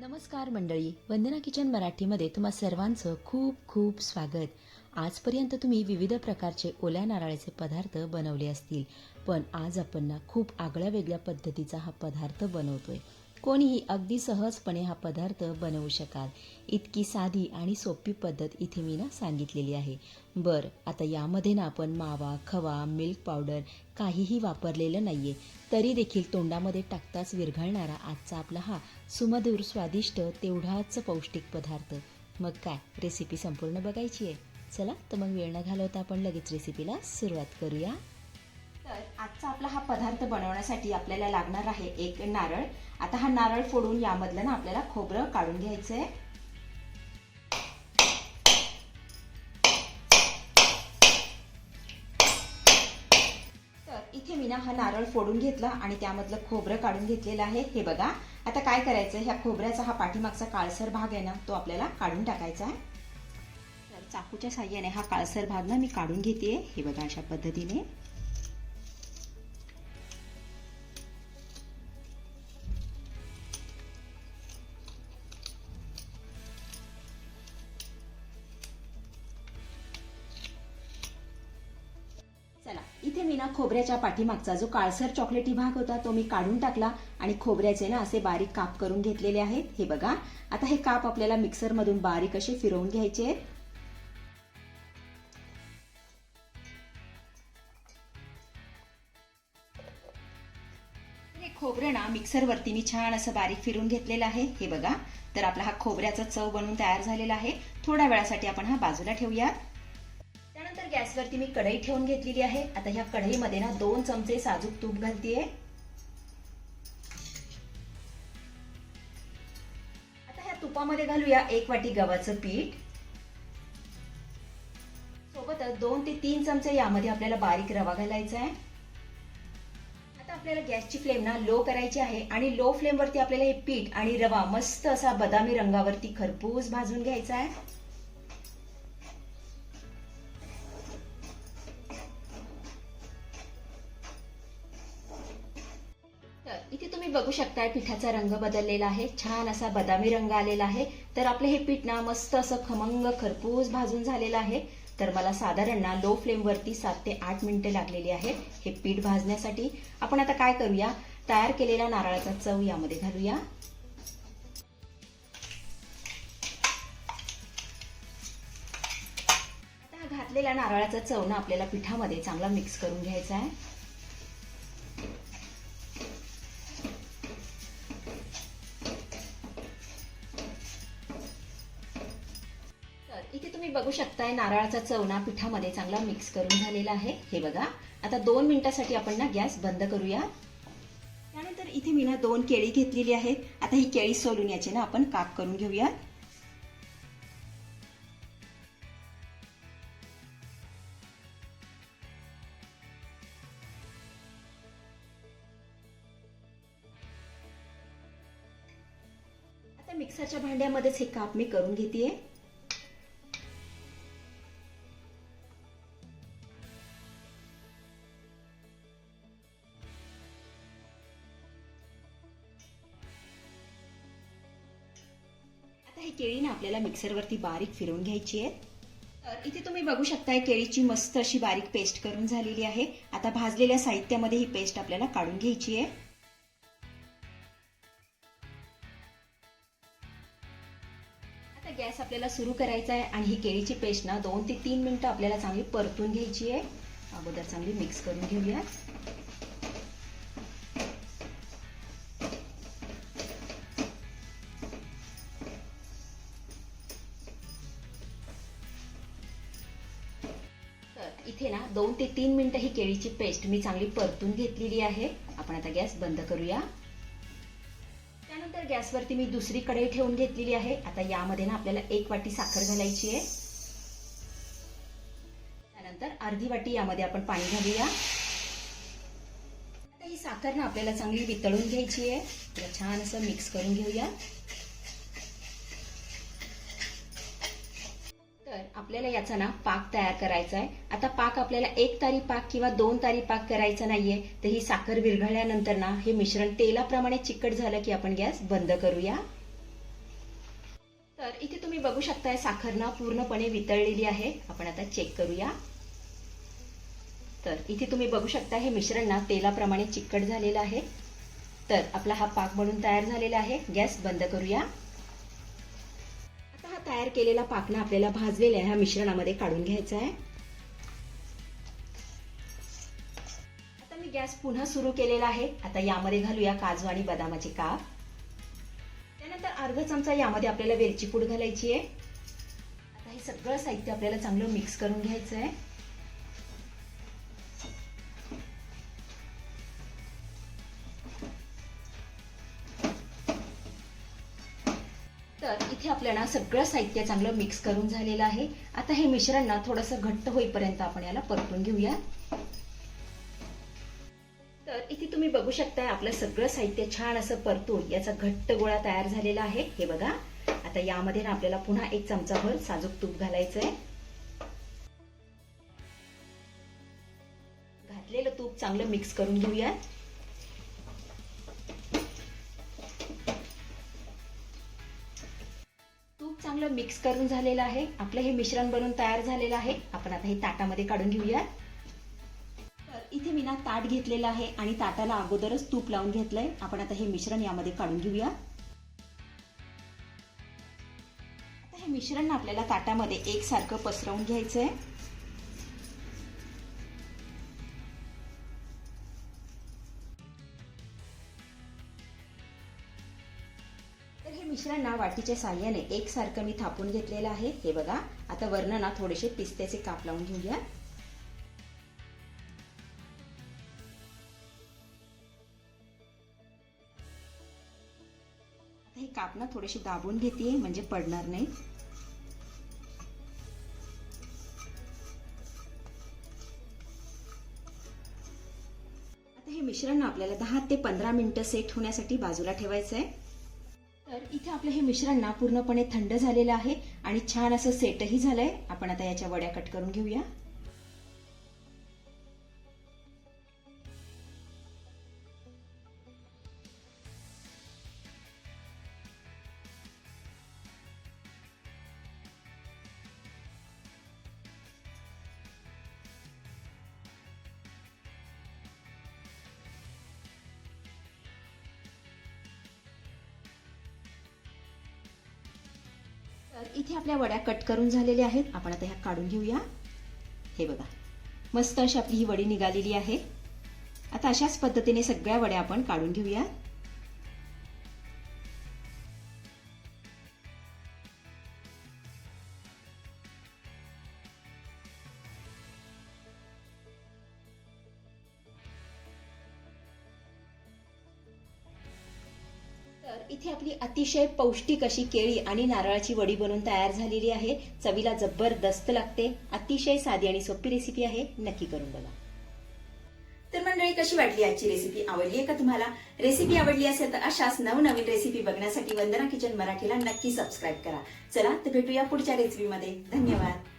नमस्कार मंडळी, वंदना किचन मराठीमध्ये तुम्हा सर्वांचं खूप खूप स्वागत. आजपर्यंत तुम्ही विविध प्रकारचे ओल्या नारळाचे पदार्थ बनवले असतील, पण आज आपण खूप आगळ्या वेगळ्या पद्धतीचा हा पदार्थ बनवतोय. कोणीही अगदी सहजपणे हा पदार्थ बनवू शकाल, इतकी साधी आणि सोपी पद्धत इथे मी सांगितलेली आहे. आता यामध्ये आपण मावा, खवा, मिल्क पावडर काहीही वापरलेलं नाहीये, तरी देखील तोंडामध्ये टाकताच विरघळणारा आजचा आपला हा सुमधुर, स्वादिष्ट, तेवढाच पौष्टिक पदार्थ. मग काय, रेसिपी संपूर्ण बघायची आहे? चला तर मग वेळ न घालवता आपण लगेच रेसिपीला सुरुवात करूया. तर आजचा आपला हा पदार्थ बनवण्यासाठी आपल्याला लागणार आहे एक नारळ. आता हा नारळ फोडून यामधलं आपल्याला खोबरं काढून घ्यायचंय. तर इथे मी हा नारळ फोडून घेतला आणि त्यामधलं खोबरं काढून घेतलेलं आहे. हे बघा, आता काय करायचं, ह्या खोबऱ्याचा हा पाठीमागचा काळसर भाग आहे ना, तो आपल्याला काढून टाकायचा आहे. तर चाकूच्या साहाय्याने हा काळसर भाग मी काढून घेते. हे बघा, अशा पद्धतीने. चला, इथे मी खोबऱ्याच्या पाठीमागचा जो काळसर चॉकलेटी भाग होता तो मी काढून टाकला आणि खोबऱ्याचे असे बारीक काप करून घेतलेले आहेत. हे बघा, आता हे काप आपल्याला मिक्सर मधून बारीक असे फिरवून घ्यायचे आहेत. हे खोबरं मिक्सर वरती मी छान असं बारीक फिरून घेतलेलं आहे. हे बघा, तर आपला हा खोबऱ्याचा चव बनून तयार झालेला आहे. थोड्या वेळासाठी आपण हा बाजूला ठेवूया. त्यानंतर गॅसवरती मी कढई ठेवून घेतलेली आहे. आता ह्या कढईमध्ये 2 चमचे साजूक तूप घालतेय. आता ह्या तुपामध्ये घालूया 1 वाटी गव्हाचं पीठ. सोबतच 2 ते 3 चमचे यामध्ये आपल्याला बारीक रवा घालायचा आहे. आता आपल्याला गॅसची फ्लेम लो करायची आहे आणि लो फ्लेम वरती आपल्याला हे पीठ आणि रवा मस्त असा बदामी रंगावरती खरपूस भाजून घ्यायचा आहे. इथे तुम्ही बघू शकताय पिठाचा रंग बदललेला आहे, छान असा बदामी रंग आलेला आहे. तर आपले हे पीठ मस्त असं खमंग खरपूस भाजून झालेलं आहे. तर मला साधारण लो फ्लेम वरती 7 ते 8 मिनिटे लागलेली आहेत हे पीठ भाजण्यासाठी. आपण आता काय करूया, तयार केलेला नारळाचा चव यामध्ये घालूया. आता घातलेला नारळाचा चव आपल्याला पिठामध्ये चांगला मिक्स करून घ्यायचा आहे. इथे तुम्ही बघू शकताय नारळाचा चव पिठामध्ये चांगला मिक्स करून झालेला आहे. हे बघा, आता 2 मिनिटांसाठी आपण गॅस बंद करूया. त्यानंतर इथे मी 2 केळी घेतलेली आहेत. आता ही केळी सोलून याचे आपण काप करून घेऊया. आता मिक्सरच्या भांड्यामध्येच हे काप मी करून घेतेय. ही केळी आपल्याला मिक्सरवरती बारीक फिरवून घ्यायची आहे. तर इथे तुम्ही बघू शकताय केळीची मस्त अशी बारीक पेस्ट करून झालेली आहे. आता भाजलेल्या साहित्यामध्ये ही पेस्ट आपल्याला काढून घ्यायची आहे. आता गॅस आपल्याला सुरू करायचा आहे आणि ही केळीची पेस्ट 2 ते 3 मिनिटं आपल्याला चांगली परतून घ्यायची आहे. अगोदर चांगली मिक्स करून घेऊया. इथे 2 ते 3 मिनिटं ही केळीची पेस्ट मी चांगली परतून घेतलेली आहे. आपण आता गॅस बंद करूया. त्यानंतर गॅसवरती मी दुसरी कढई ठेवून घेतलेली आहे. आता यामध्ये आपल्याला 1 वाटी साखर घालायची आहे. त्यानंतर अर्धी वाटी यामध्ये आपण पाणी घालूया. आता ही साखर आपल्याला चांगली वितळून घ्यायची आहे. त्याला छान असं मिक्स करून घेऊया. तर आपल्याला याचा पाक तयार करायचा आहे. आता पाक आपल्याला 1 तारी पाक किंवा 2 तारी पाक करायचा नाहीये. तर ही साखर विरघळल्यानंतर हे मिश्रण तेलाप्रमाणे चिकट झालं की आपण गॅस बंद करूया. तर इथे तुम्ही बघू शकताय साखर ना पूर्णपणे वितळलेली आहे. आपण आता चेक करूया. तर इथे तुम्ही बघू शकता हे मिश्रण ना तेलाप्रमाणे चिकट झालेलं आहे. तर आपला हा पाक बनून तयार झालेला आहे. गॅस बंद करूया. आता हा तयार केलेला पाक ना आपल्याला भाजलेल्या ह्या मिश्रणामध्ये काढून घ्यायचा आहे. आता मी गॅस पुन्हा सुरू केलेला आहे. आता यामध्ये घालूया काजू आणि बदामाचे काप. त्यानंतर अर्धा चमचा यामध्ये आपल्याला वेलची पूड घालायची आहे. आता हे सगळं साहित्य आपल्याला चांगलं मिक्स करून घ्यायचं आहे. तर इथे आपल्याला सगळं साहित्य चांगलं मिक्स करून झालेलं आहे. आता हे मिश्रण ना थोडंसं घट्ट होईपर्यंत आपण याला परतून घेऊया. तर इथे तुम्ही बघू शकता आपलं सगळं साहित्य छान असं परतून याचा घट्ट गोळा तयार झालेला आहे. हे बघा. आता यामध्ये ना आपल्याला पुन्हा 1 चमचाभर साजूक तूप घालायचंय. घातलेलं तूप चांगलं मिक्स करून घेऊया. तूप चांगलं मिक्स करून झालेलं आहे. आपलं हे मिश्रण बनून तयार झालेलं आहे. आपण आता हे ताटामध्ये काढून घेऊया. तर इथे मी ना ताट घेतलेलं आहे आणि ताटाला अगोदरच तूप लावून घेतलंय. आपण आता हे मिश्रण यामध्ये काढून घेऊया. आता हे मिश्रण आपल्याला ताटामध्ये एकसारखं पसरवून घ्यायचंय. तर हे मिश्रण ना वाटीच्या साहाय्याने एकसारखं मी थापून घेतलेलं आहे. हे बघा. आता वरनं ना थोडेसे पिस्त्याचे काप लावून घेऊया. आता हे काप ना थोडेसे दाबून घेते म्हणजे पडणार नाही. आता हे मिश्रण आपल्याला 10 ते 15 मिनिटं सेट होण्यासाठी बाजूला ठेवायचं आहे. तर इथे आपलं हे मिश्रण ना पूर्णपणे थंड झालेलं आहे आणि छान असं सेटही झालंय. आपण आता याच्या वड्या कट करून घेऊया. तर इथे आपल्या वड्या कट करून झालेल्या आहेत. आपण आता ह्या काढून घेऊया. हे बघा. मस्त अशी आपली ही वडी निघालेली आहे. आता अशाच पद्धतीने सगळ्या वड्या आपण काढून घेऊया. तर इथे आपली अतिशय पौष्टिक अशी केळी आणि नारळाची वडी बनवून तयार झालेली आहे. चवीला जबरदस्त लागते. अतिशय साधी आणि सोपी रेसिपी आहे. नक्की करून बघा. तर मंडळी, कशी वाटली आजची रेसिपी? आवडली आहे का तुम्हाला? रेसिपी आवडली असेल तर अशाच नवनवीन रेसिपी बघण्यासाठी वंदना किचन मराठीला नक्की सबस्क्राईब करा. चला तर भेटूया पुढच्या रेसिपीमध्ये. धन्यवाद.